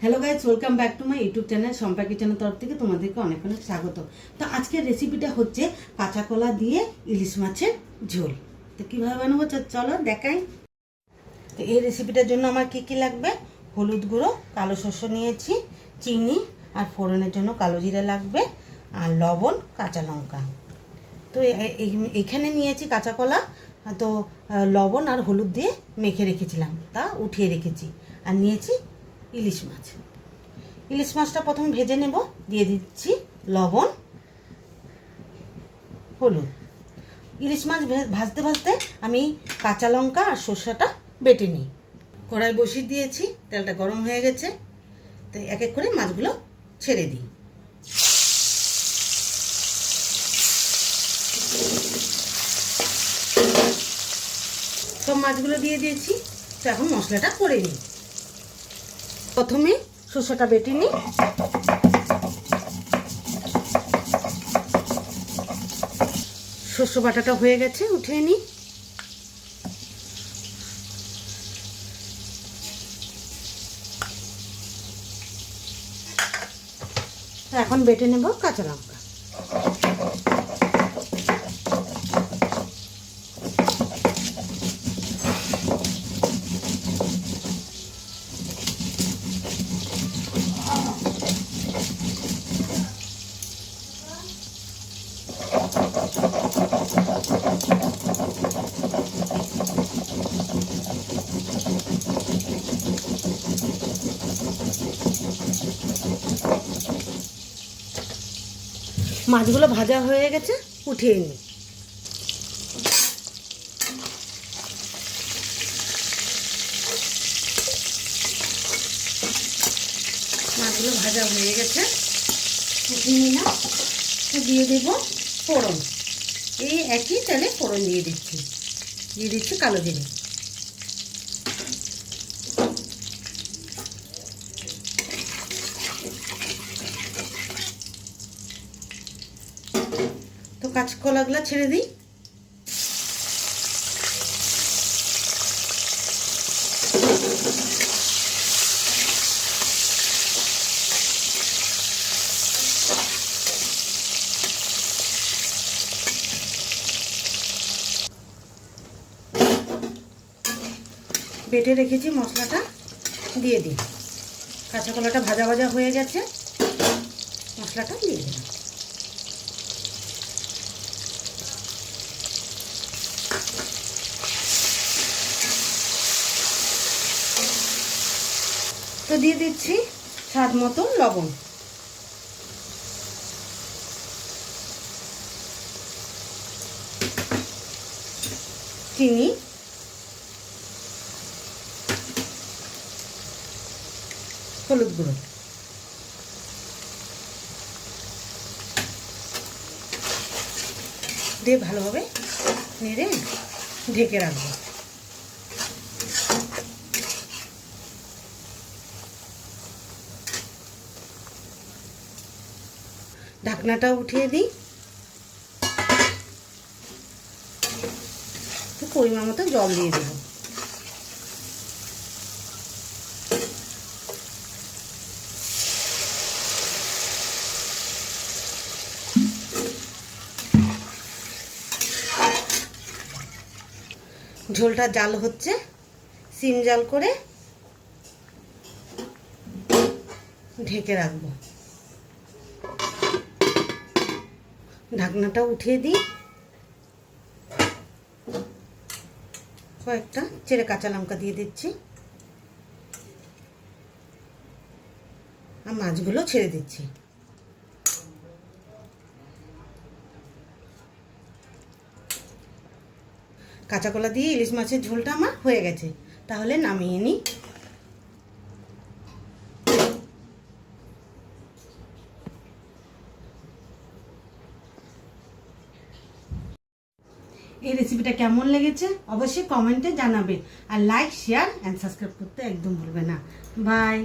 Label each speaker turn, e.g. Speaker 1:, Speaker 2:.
Speaker 1: Hello guys, welcome back to my YouTube channel Shampa কিচেনের তরফ থেকে তোমাদেরকে অনেক অনেক স্বাগত। তো আজকের রেসিপিটা হচ্ছে কাঁচা কলা দিয়ে ইলিশ মাছের ঝোল। তো কীভাবে বানাবো চলো দেখাই। তো এই রেসিপিটার জন্য আমার কী কী লাগবে: হলুদ গুঁড়ো, কালো শস্য নিয়েছি, চিনি, আর ফোড়নের জন্য কালো জিরা লাগবে, আর লবণ, কাঁচা লঙ্কা। তো এইখানে নিয়েছি কাঁচা কলা, তো লবণ আর হলুদ দিয়ে মেখে রেখেছিলাম, তা উঠিয়ে রেখেছি। আর নিয়েছি ইলিশ মাছ। ইলিশ মাছটা প্রথম ভেজে নেব। দিয়ে দিচ্ছি লবণ, হলুদ। ইলিশ মাছ ভাজতে ভাজতে আমি কাঁচা লঙ্কা আর সর্ষেটা বেটে নিই। কড়াই বসিয়ে দিয়েছি, তেলটা গরম হয়ে গেছে। তো এক এক করে মাছগুলো ছেড়ে দিই। সব মাছগুলো দিয়ে দিয়েছি। তো এখন মশলাটা করে নিই। প্রথমে সর্ষেটা বেটে নিই। সর্ষে বাটাটা হয়ে গেছে, উঠিয়ে নিই। এখন বেটে নেব কাঁচা লঙ্কা। মাছগুলো ভাজা হয়ে গেছে, উঠিয়ে নিই। মাছগুলো ভাজা হয়ে গেছে, উঠিয়ে নিলাম। দিয়ে দেব ফোড়ন। এই একই তেলে ফোড়ন দিয়ে দিচ্ছি কালো জিরে। তো কাঁচকলাগুলো ছেড়ে দিই। বেটে রেখেছি মশলাটা দিয়ে দিই। কাঁচা কলাটা ভাজা ভাজা হয়ে গেছে, মশলাটা দিয়ে দিলাম। তো দিয়ে দিচ্ছি স্বাদ মতো লবণ, চিনি, হলুদ গুঁড়ো। দিয়ে ভালোভাবে নেড়ে ঢেকে রাখবো। ঢাকনাটা উঠিয়ে দিই। পরিমাণ মতো জল দিয়ে দেবো। ঝোলটা জাল হচ্ছে, সিম জাল করে ঢেকে রাখবো। ঢাকনাটা উঠিয়ে দিই। কয়েকটা চেরে কাঁচা লঙ্কা দিয়ে দিচ্ছি, আর মাছগুলো ছেড়ে দিচ্ছি। কাঁচা কলা দিয়ে ইলিশ মাছের ঝোলটা আমার হয়ে গেছে, তাহলে নামিয়ে নিই। এই রেসিপিটা কেমন লেগেছে অবশ্যই কমেন্টে জানাবে, আর লাইক, শেয়ার অ্যান্ড সাবস্ক্রাইব করতে একদম ভুলবে না। বাই।